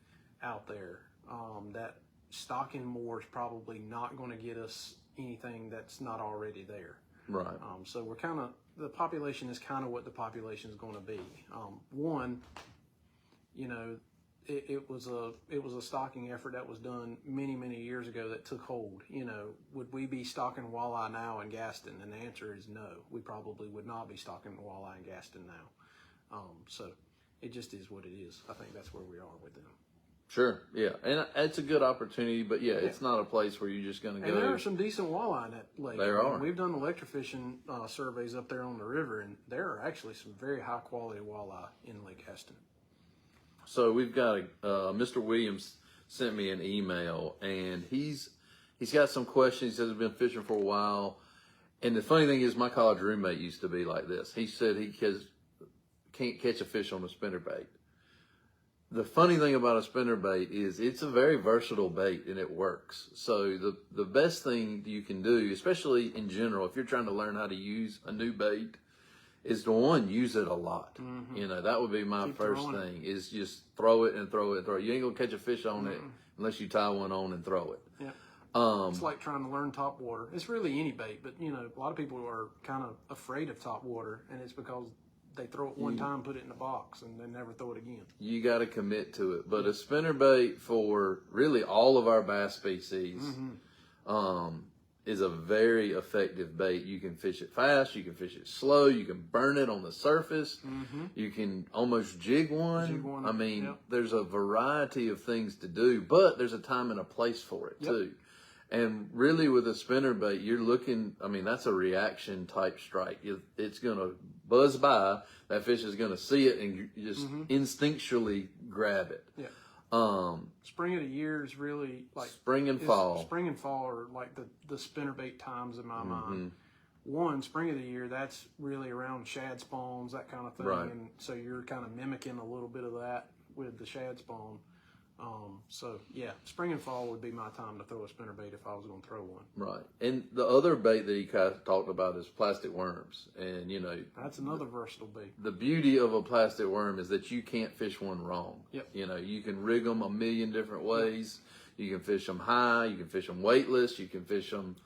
out there that stocking more is probably not going to get us anything that's not already there. Right. So we're kind of, the population is kind of what the population is going to be. One, you know, it was a stocking effort that was done many years ago that took hold. You know, would we be stocking walleye now in Gaston? And the answer is no. We probably would not be stocking walleye in Gaston now. So it just is what it is. I think that's where we are with them. Sure. Yeah. And it's a good opportunity, but it's not a place where you're just going to go. And there are some decent walleye in that lake. There are. We've done electrofishing surveys up there on the river, and there are actually some very high quality walleye in Lake Gaston. So we've got Mr. Williams sent me an email, and he's got some questions. He says he's been fishing for a while, and the funny thing is, my college roommate used to be like this. He said he can't catch a fish on a spinnerbait, the funny thing about a spinnerbait is it's a very versatile bait and it works. So the best thing you can do, especially in general, if you're trying to learn how to use a new bait, is to one, use it a lot. You know, that would be my first thing, is just throw it and throw it and throw it. You ain't gonna catch a fish on it unless you tie one on and throw it. Yeah. It's like trying to learn top water. It's really any bait, but you know, a lot of people are kind of afraid of top water, and it's because they throw it one time, put it in a box, and they never throw it again. You got to commit to it. But a spinnerbait for really all of our bass species is a very effective bait. You can fish it fast, you can fish it slow, you can burn it on the surface, you can almost jig one. I mean, there's a variety of things to do, but there's a time and a place for it too. And really with a spinnerbait, you're looking, I mean, that's a reaction type strike. It's going to buzz by, that fish is going to see it and you just instinctually grab it. Spring of the year is really like spring and fall. Spring and fall are like the spinnerbait times in my mind. One, spring of the year, that's really around shad spawns, that kind of thing. Right. And so you're kind of mimicking a little bit of that with the shad spawn. So yeah, spring and fall would be my time to throw a spinnerbait if I was going to throw one. Right. And the other bait that you kind of talked about is plastic worms. And, you know, that's another versatile bait. The beauty of a plastic worm is that you can't fish one wrong. You know, you can rig them a million different ways. You can fish them high. You can fish them weightless. You can fish them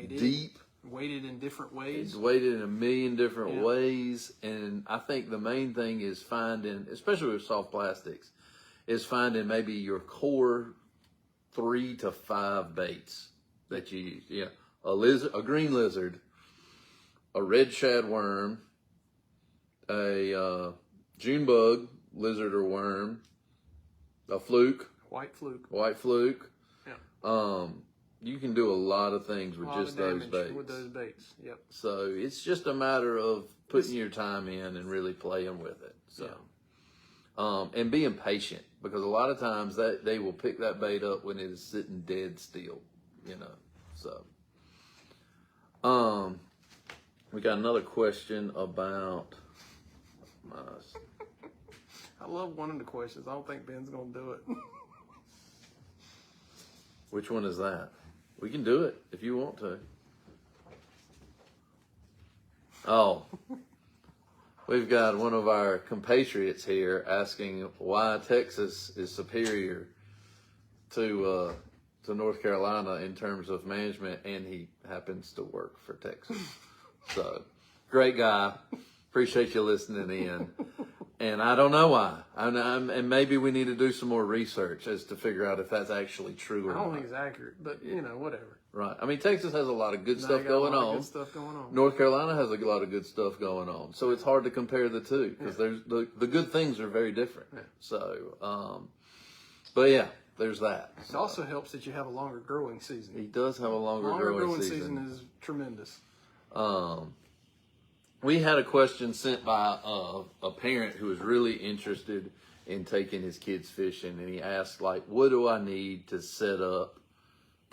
deep. Weighted in different ways. It's weighted in a million different ways. And I think the main thing is finding, especially with soft plastics, is finding maybe your core 3 to 5 baits that you use. A green lizard, a red shad worm, a June bug, lizard or worm, a fluke, white fluke. You can do a lot of things with just those baits. With those baits, So it's just a matter of putting your time in and really playing with it. So, and being patient, because a lot of times that they will pick that bait up when it is sitting dead still, you know. So, we got another question about. I love one of the questions. I don't think Ben's gonna do it. Which one is that? We can do it if you want to. Oh. We've got one of our compatriots here asking why Texas is superior to North Carolina in terms of management, and he happens to work for Texas. So, great guy. Appreciate you listening in. And I don't know why. And maybe we need to do some more research as to figure out if that's actually true or not. I don't think it's accurate, but you know, whatever. Right. I mean, Texas has a lot of good stuff going on. North Carolina has a lot of good stuff going on. So it's hard to compare the two because there's the good things are very different. So, but yeah, there's that. It also helps that you have a longer growing season. He does have a longer growing season. Is tremendous. We had a question sent by a parent who was really interested in taking his kids fishing, and he asked, like, what do I need to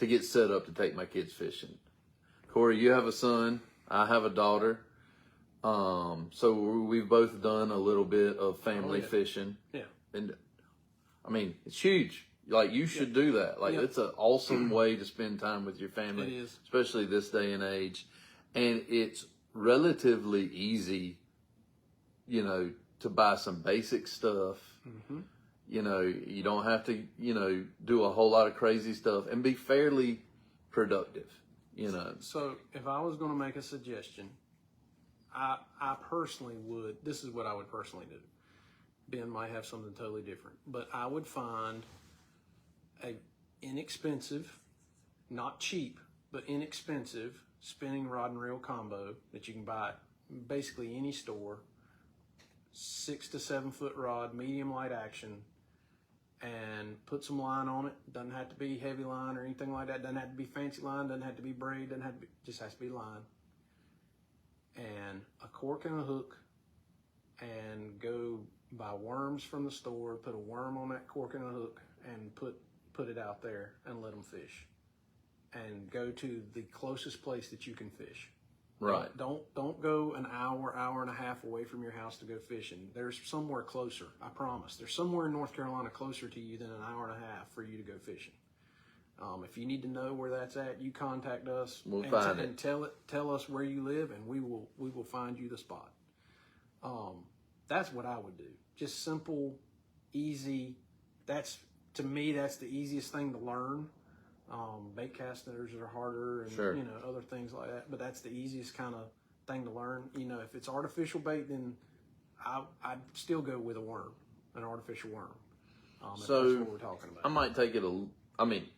get set up to take my kids fishing? Corey, you have a son. I have a daughter. So we've both done a little bit of family fishing. Yeah. And I mean, it's huge. Like, you should do that. Like, it's an awesome way to spend time with your family. It is. Especially this day and age. And it's relatively easy, you know, to buy some basic stuff. You know, you don't have to, you know, do a whole lot of crazy stuff and be fairly productive, you know. So if I was going to make a suggestion, I personally would, this is what I would personally do. Ben might have something totally different, but I would find a inexpensive, not cheap, but inexpensive spinning rod and reel combo that you can buy at basically any store. 6 to 7 foot rod, medium light action, and put some line on it. Doesn't have to be heavy line or anything like that. Doesn't have to be fancy line. Doesn't have to be braid. Doesn't have to be, just has to be line. And a cork and a hook, and go buy worms from the store. Put a worm on that cork and a hook, and put it out there and let them fish. And go to the closest place that you can fish. Right. Don't go an hour and a half away from your house to go fishing. There's somewhere closer. I promise. There's somewhere in North Carolina closer to you than an hour and a half for you to go fishing. If you need to know where that's at, you contact us. We'll find it. And tell us where you live, and we will find you the spot. That's what I would do. Just simple, easy. To me, that's the easiest thing to learn. Bait casters are harder, and Sure. other things like that. But that's the easiest kind of thing to learn. If it's artificial bait, then I'd still go with an artificial worm. If So, that's what we're talking about. I might take it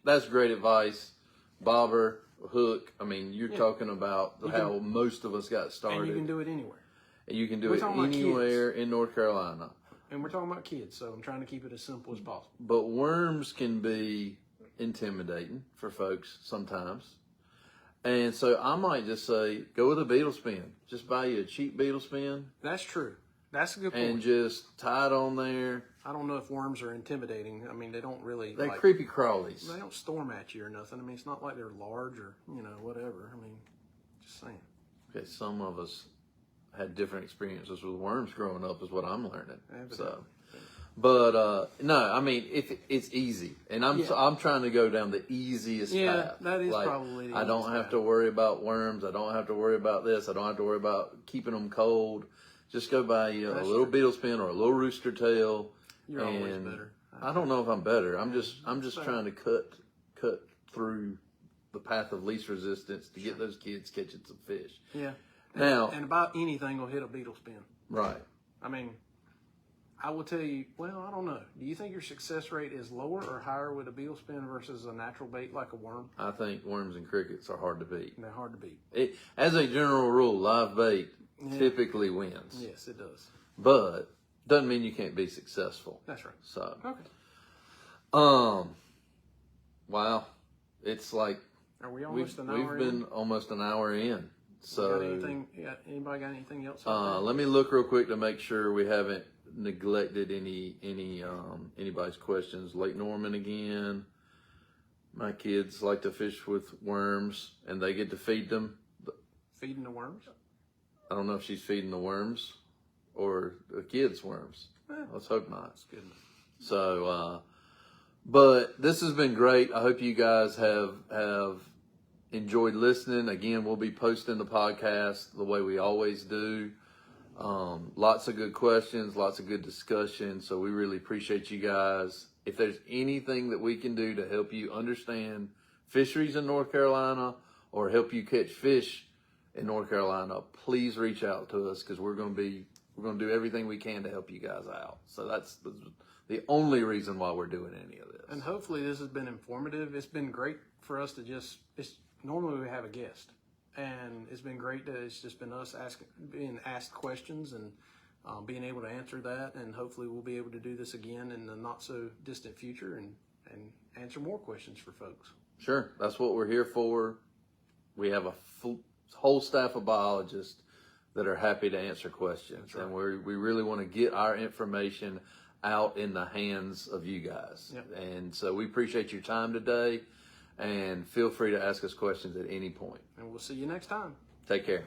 that's great advice. Bobber, hook. You're talking about how most of us got started. And you can do it anywhere. You can do We're it talking about anywhere in North Carolina. And we're talking about kids, so I'm trying to keep it as simple as possible. But worms can be intimidating for folks sometimes. And so I might just say, go with a beetle spin. Just buy you a cheap beetle spin That's true. That's a good point. and just tie it on there. I don't know if worms are intimidating. They don't really. They're creepy crawlies. They don't storm at you or nothing. It's not like they're large or whatever. Just saying. Okay, some of us had different experiences with worms growing up, is what I'm learning. So, but no, it's easy, and I'm trying to go down the easiest path. That is probably the I don't easiest have path. to worry about worms. I don't have to worry about this. I don't have to worry about keeping them cold. Just go buy you a little beetle spin or a little rooster tail. You're always better. I don't know if I'm better. I'm just trying to cut through the path of least resistance to get those kids catching some fish. Yeah. Now, And about anything will hit a beetle spin. right. I will tell you, well, I don't know. Do you think your success rate is lower or higher with a beetle spin versus a natural bait like a worm? I think worms and crickets are hard to beat. They're hard to beat. As a general rule, live bait typically wins. Yes, it does. But doesn't mean you can't be successful. That's right. So, Okay. wow, it's like Are we almost an we've hour been in? almost an hour in. So, Anybody got anything else? let me look real quick to make sure we haven't neglected anybody's questions. Lake Norman again. My kids like to fish with worms, and they get to feed them. Feeding the worms? I don't know if she's feeding the worms or the kids worms. Let's hope not. That's good. So, but this has been great. I hope you guys have enjoyed listening. Again, we'll be posting the podcast the way we always do. Lots of good questions, lots of good discussion. So we really appreciate you guys. If there's anything that we can do to help you understand fisheries in North Carolina or help you catch fish in North Carolina, please reach out to us, because we're going to do everything we can to help you guys out. So that's the only reason why we're doing any of this. And hopefully this has been informative. It's been great for us to normally we have a guest, and it's been great that it's just been us being asked questions and being able to answer that. And hopefully we'll be able to do this again in the not so distant future and answer more questions for folks. Sure. That's what we're here for. We have a whole staff of biologists that are happy to answer questions. Right. And we really want to get our information out in the hands of you guys. Yep. And so we appreciate your time today, and feel free to ask us questions at any point. And we'll see you next time. Take care.